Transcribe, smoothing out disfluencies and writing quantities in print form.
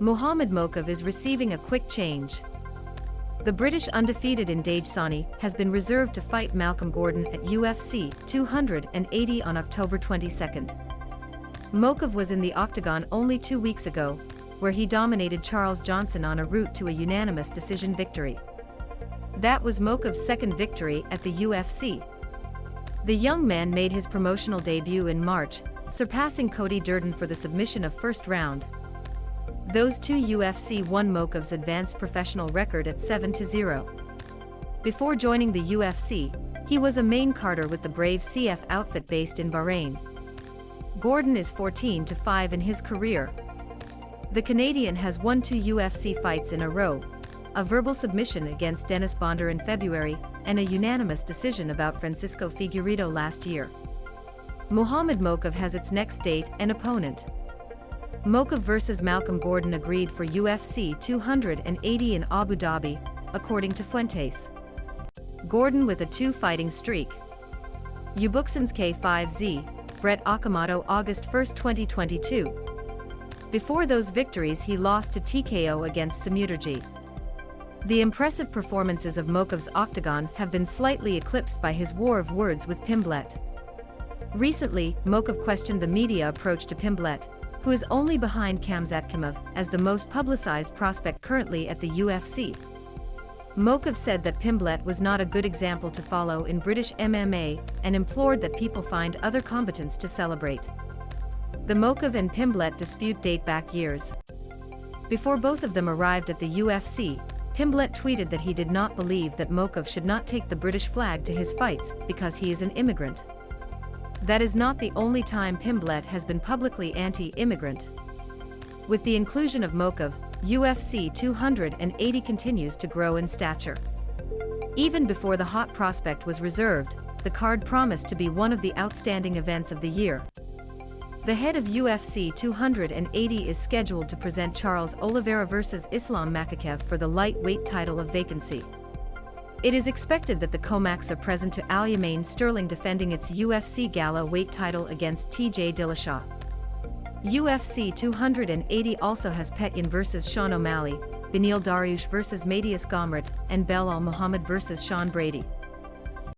Mohamed Mokaev is receiving a quick change. The British undefeated in Dagesani has been reserved to fight Malcolm Gordon at UFC 280 on October 22. Mokaev was in the Octagon only 2 weeks ago, where he dominated Charles Johnson on a route to a unanimous decision victory. That was Mokaev's second victory at the UFC. The young man made his promotional debut in March, surpassing Cody Durden for the submission of first round. Those two UFC won Mokaev's advanced professional record at 7-0. Before joining the UFC, he was a main carder with the Brave CF outfit based in Bahrain. Gordon is 14-5 in his career. The Canadian has won 2 UFC fights in a row, a verbal submission against Denys Bondar in February, and a unanimous decision about Francisco Figueiredo last year. Mohamed Mokaev has its next date and opponent. Mokaev vs. Malcolm Gordon agreed for UFC 280 in Abu Dhabi, according to Fuentes. Gordon with a 2-fighting streak. Ubuxan's K5Z, Brett Okamoto August 1, 2022. Before those victories he lost to TKO against Samuderji. The impressive performances of Mokaev's Octagon have been slightly eclipsed by his war of words with Pimblet. Recently, Mokaev questioned the media approach to Pimblet, who is only behind Khamzat as the most publicized prospect currently at the UFC. Mokaev said that Pimblet was not a good example to follow in British MMA and implored that people find other combatants to celebrate. The Mokaev and Pimblet dispute date back years. Before both of them arrived at the UFC, Pimblet tweeted that he did not believe that Mokaev should not take the British flag to his fights because he is an immigrant. That is not the only time Pimblet has been publicly anti-immigrant. With the inclusion of Mokaev, UFC 280 continues to grow in stature. Even before the hot prospect was reserved, the card promised to be one of the outstanding events of the year. The head of UFC 280 is scheduled to present Charles Oliveira vs. Islam Mokaev for the lightweight title of vacancy. It is expected that the Comacs are present to Aljamain Sterling defending its UFC Gala weight title against TJ Dillashaw. UFC 280 also has Petyan vs. Sean O'Malley, Beneil Dariush vs. Matthias Gomrit, and Belal Muhammad vs. Sean Brady.